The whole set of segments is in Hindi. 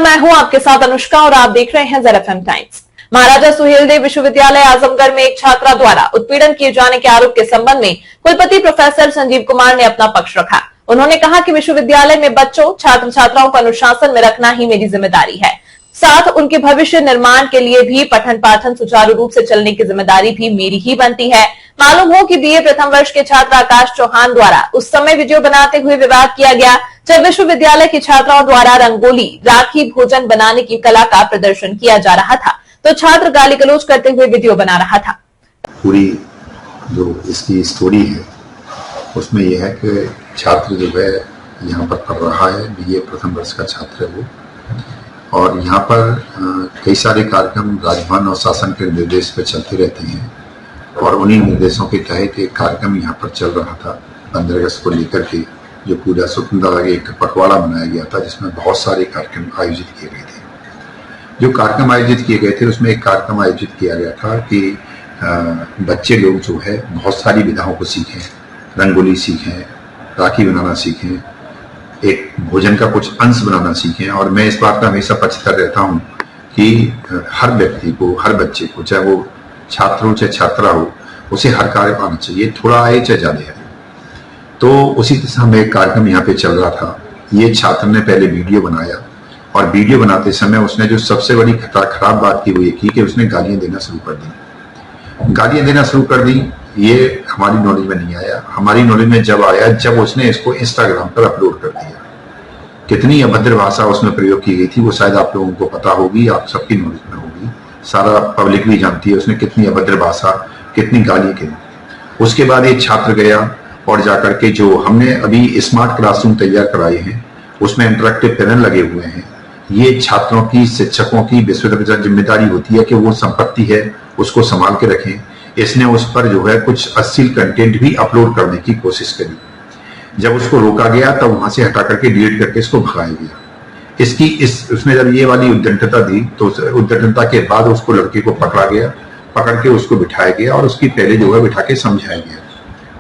मैं हूं आपके साथ अनुष्का और आप देख रहे हैं ZFM टाइम्स। महाराजा सुहेलदेव विश्वविद्यालय आजमगढ़ में एक छात्रा द्वारा उत्पीड़न किए जाने के आरोप के संबंध में कुलपति प्रोफेसर संजीव कुमार ने अपना पक्ष रखा। उन्होंने कहा कि विश्वविद्यालय में बच्चों, छात्र छात्राओं को अनुशासन में रखना ही मेरी जिम्मेदारी है। साथ उनके भविष्य निर्माण के लिए भी पठन पाठन सुचारू रूप से चलने की जिम्मेदारी भी मेरी ही बनती है। मालूम हो कि बीए प्रथम वर्ष के छात्र आकाश चौहान द्वारा उस समय वीडियो बनाते हुए विवाद किया गया जब विश्वविद्यालय की छात्राओं द्वारा रंगोली, राखी, भोजन बनाने की कला का प्रदर्शन किया जा रहा था, तो छात्र गाली गलौज करते हुए वीडियो बना रहा था। पूरी जो इसकी स्टोरी है उसमें यह है कि छात्र जो है यहाँ पर पढ़ रहा है, बीए प्रथम वर्ष का छात्र है वो, और यहाँ पर कई सारे कार्यक्रम राजभवन और शासन के निर्देश पर चलते रहते हैं और उन्हीं निर्देशों के तहत एक कार्यक्रम यहाँ पर चल रहा था 15 अगस्त को लेकर के, जो पूरा स्वतंत्रता का एक पखवाड़ा मनाया गया था जिसमें बहुत सारे कार्यक्रम आयोजित किए गए थे। जो कार्यक्रम आयोजित किए गए थे उसमें एक कार्यक्रम आयोजित किया गया था कि बच्चे लोग जो है बहुत सारी विधाओं को सीखें, रंगोली सीखें, राखी बनाना सीखें, एक भोजन का कुछ अंश बनाना सीखें। और मैं इस बात का हमेशा पक्षधर रहता हूँ कि हर व्यक्ति को, हर बच्चे को, चाहे वो छात्र हो चाहे छात्रा हो, उसे हर कार्य आना चाहिए, थोड़ा आए चाहे ज्यादा आए। तो उसी दिशा में एक कार्यक्रम यहाँ पे चल रहा था। ये छात्र ने पहले वीडियो बनाया और वीडियो बनाते समय उसने जो सबसे बड़ी खराब बात की वो ये की कि उसने गालियां देना शुरू कर दी। गालियां देना शुरू कर दी, ये हमारी नॉलेज में नहीं आया। हमारी नॉलेज में जब आया जब उसने इसको इंस्टाग्राम पर अपलोड कर दिया। कितनी अभद्र भाषा उसमें प्रयोग की गई थी वो शायद आप लोगों को पता होगी, आप सबकी नॉलेज में होगी, सारा पब्लिक भी जानती है उसने कितनी अभद्र भाषा, कितनी गाली की। उसके बाद ये छात्र गया और जाकर के जो हमने अभी स्मार्ट क्लासरूम तैयार कराए हैं उसमें इंटरेक्टिव पैनल लगे हुए हैं। ये छात्रों की, शिक्षकों की, विश्वविद्यालय जिम्मेदारी होती है कि वो संपत्ति है उसको संभाल के रखें। इसने उस पर जो है कुछ अश्लील कंटेंट भी अपलोड करने की कोशिश करी। जब उसको रोका गया तब वहां से हटा करके डिलीट करके इसको भगाया गया। उसने जब ये वाली उद्दंडता दी तो उद्दंडता के बाद उसको लड़के को पकड़ा गया, पकड़ के उसको बिठाया गया और उसकी पहले जो है बिठा के समझाया गया।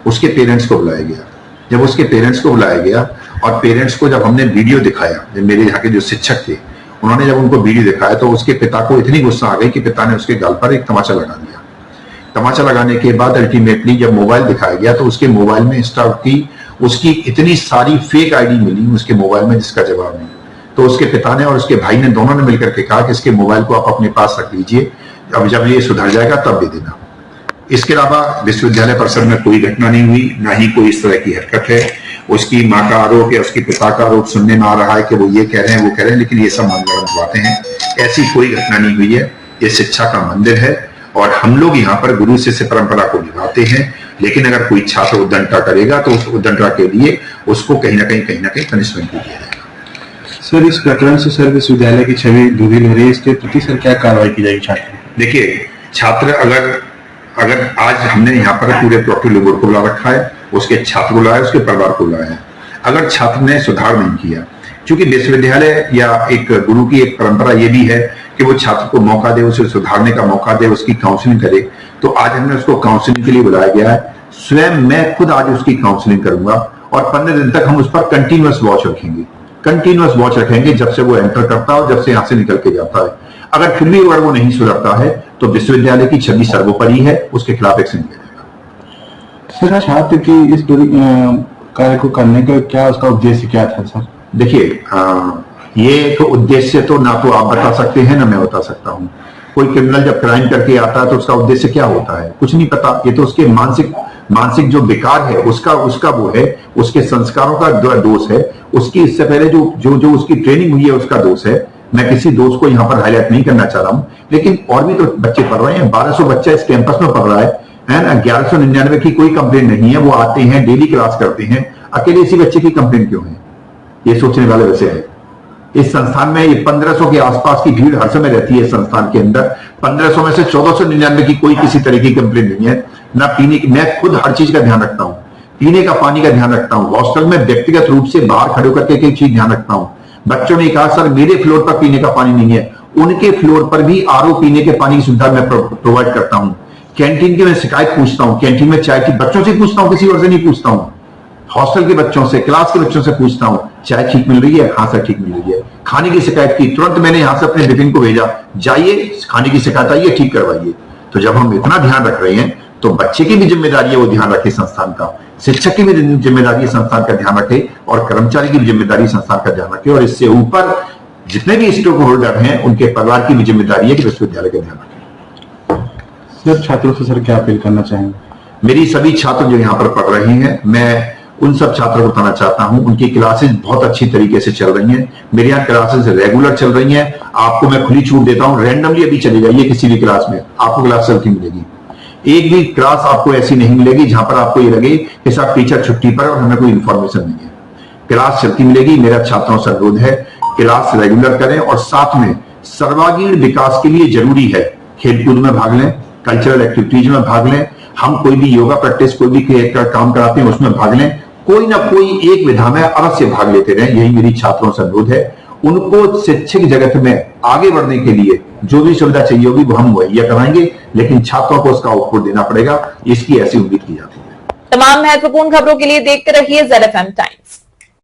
उसके पेरेंट्स को बुलाया गया। जब उसके पेरेंट्स को बुलाया गया और पेरेंट्स को जब हमने वीडियो दिखाया, जब मेरे यहाँ के जो शिक्षक थे उन्होंने जब उनको वीडियो दिखाया तो उसके पिता को इतनी गुस्सा आ गई कि पिता ने उसके गाल पर एक तमाचा लगा दिया। तमाचा लगाने के बाद अल्टीमेटली जब मोबाइल दिखाया गया तो उसके मोबाइल में इंस्टॉल की उसकी इतनी सारी फेक आईडी मिली उसके मोबाइल में जिसका जवाब नहीं। तो उसके पिता ने और उसके भाई ने दोनों ने मिलकर के कहा कि इसके मोबाइल को आप अपने पास रख लीजिए, अब जब ये सुधर जाएगा तब दे देना। इसके अलावा विश्वविद्यालय परिसर में कोई घटना नहीं हुई, ना ही कोई इस तरह की हरकत है। उसकी माँ का आरोप या उसके पिता का आरोप सुनने में आ रहा है कि वो ये कह रहे हैं वो कह रहे हैं, लेकिन ये सब मनगढ़ंत बातें हैं। ऐसी कोई घटना नहीं हुई है। ये शिक्षा का मंदिर है और हम लोग यहाँ पर गुरु शिष्य परंपरा को निभाते हैं। लेकिन अगर कोई छात्र उद्दंडता करेगा तो उस उद्दंडता के लिए उसको कहीं ना कहीं पनिशमेंट भी दिया जाएगा। सर, इस प्रकरण से सर विश्वविद्यालय की छवि धूमिल हो रही है, इसके प्रति सर क्या कार्रवाई की जाएगी? छात्र देखिए, छात्र अगर आज हमने यहाँ पर पूरे प्रोक्टर लोगों को बुला रखा है, उसके छात्र को बुलाया, उसके परिवार को बुलाया है। अगर छात्र ने सुधार नहीं किया, क्योंकि विश्वविद्यालय या एक गुरु की एक परंपरा ये भी है कि वो छात्र को मौका दे, उसे सुधारने का मौका दे, उसकी काउंसलिंग करे। तो आज हमने उसको काउंसलिंग के लिए बुलाया गया है। स्वयं मैं खुद आज उसकी काउंसलिंग करूंगा और 15 दिन तक हम उस पर कंटिन्यूअस वॉच रखेंगे जब से वो एंटर करता है और जब से यहाँ से निकल के जाता है। अगर फिर भी अगर वो नहीं सुधरता है तो विश्वविद्यालय की छवि सर्वोपरि है, उसके खिलाफ एक्शन लिया जाएगा। सर, छात्र की इस कार्य को करने का क्या उसका उद्देश्य क्या था सर? देखिए, ये तो उद्देश्य तो ना तो आप बता सकते हैं ना मैं बता सकता हूँ। कोई क्रिमिनल जब क्राइम करके आता है तो उसका उद्देश्य क्या होता है कुछ नहीं पता। ये तो उसके मानसिक जो विकार है उसका वो है, उसके संस्कारों का दोष है, उसकी इससे पहले जो उसकी ट्रेनिंग हुई है उसका दोष है। मैं किसी दोस्त को यहाँ पर हाईलाइट नहीं करना चाह रहा हूँ, लेकिन और भी तो बच्चे पढ़ रहे हैं। 1200 बच्चा इस कैंपस में पढ़ रहा है ना। 1199 की कोई कंप्लेन नहीं है। वो आते हैं, डेली क्लास करते हैं, अकेले इसी बच्चे की कंप्लेन क्यों है? ये सोचने वाले वैसे है। इस संस्थान में ये 1500 के आसपास की भीड़ हर समय रहती है। इस संस्थान के अंदर 1500 में से 1499 की कोई किसी तरह की कंप्लेन नहीं है ना। पीने की, मैं खुद हर चीज का ध्यान रखता हूँ, पीने का पानी का ध्यान रखता हूँ। हॉस्टल में व्यक्तिगत रूप से बाहर खड़े होकर के एक चीज ध्यान रखता हूँ। बच्चों ने कहा सर मेरे फ्लोर पर पीने का पानी नहीं है, उनके फ्लोर पर भी आरओ पीने के पानी की सुविधा मैं प्रोवाइड करता हूँ। कैंटीन की मैं शिकायत पूछता हूँ, कैंटीन में चाय की बच्चों से पूछता हूँ, किसी और से नहीं पूछता हूँ। हॉस्टल के बच्चों से, क्लास के बच्चों से पूछता हूँ चाय ठीक मिल रही है? हाँ सर ठीक मिल रही है। खाने की शिकायत की, तुरंत मैंने यहां से अपने विपिन को भेजा, जाइए खाने की शिकायत आई है, ठीक करवाइए। तो जब हम इतना ध्यान रख रहे हैं तो बच्चे की भी जिम्मेदारी है वो ध्यान रखे संस्थान का, शिक्षक की भी जिम्मेदारी है संस्थान का ध्यान रखे, और कर्मचारी की भी जिम्मेदारी संस्थान का ध्यान रखे, और इससे ऊपर जितने भी स्टेक होल्डर हैं उनके परिवार की भी जिम्मेदारी है कि विश्वविद्यालय का ध्यान रखें। सर छात्रों से सर क्या अपील करना चाहेंगे? मेरी सभी छात्र जो यहाँ पर पढ़ रहे हैं, मैं उन सब छात्रों को बताना चाहता हूं, उनकी क्लासेस बहुत अच्छी तरीके से चल रही हैं, मेरे यहाँ क्लासेस रेगुलर चल रही हैं। आपको मैं खुली छूट देता हूं, रैंडमली अभी चले जाइए किसी भी क्लास में, आपको क्लास चलती मिलेगी। एक भी क्लास आपको ऐसी नहीं मिलेगी जहां पर आपको ये लगे कि साहब टीचर छुट्टी पर और हमें कोई इंफॉर्मेशन नहीं है। क्लास चलती मिलेगी। मेरा छात्रों से अनुरोध है क्लास रेगुलर करें, और साथ में सर्वांगीण विकास के लिए जरूरी है खेलकूद में भाग लें, कल्चरल एक्टिविटीज में भाग लें। हम कोई भी योगा प्रैक्टिस, कोई भी काम कराते हैं उसमें भाग लें, कोई ना कोई एक विधा में अवश्य भाग लेते रहें। यही मेरी छात्रों से अनुरोध है। उनको शैक्षिक जगत में आगे बढ़ने के लिए जो भी सुविधा चाहिए होगी वो हम मुहैया कराएंगे, लेकिन छात्रों को उसका आउटपुट देना पड़ेगा, इसकी ऐसी उम्मीद की जाती है। तमाम महत्वपूर्ण खबरों के लिए देखते रहिए ZFM टाइम्स।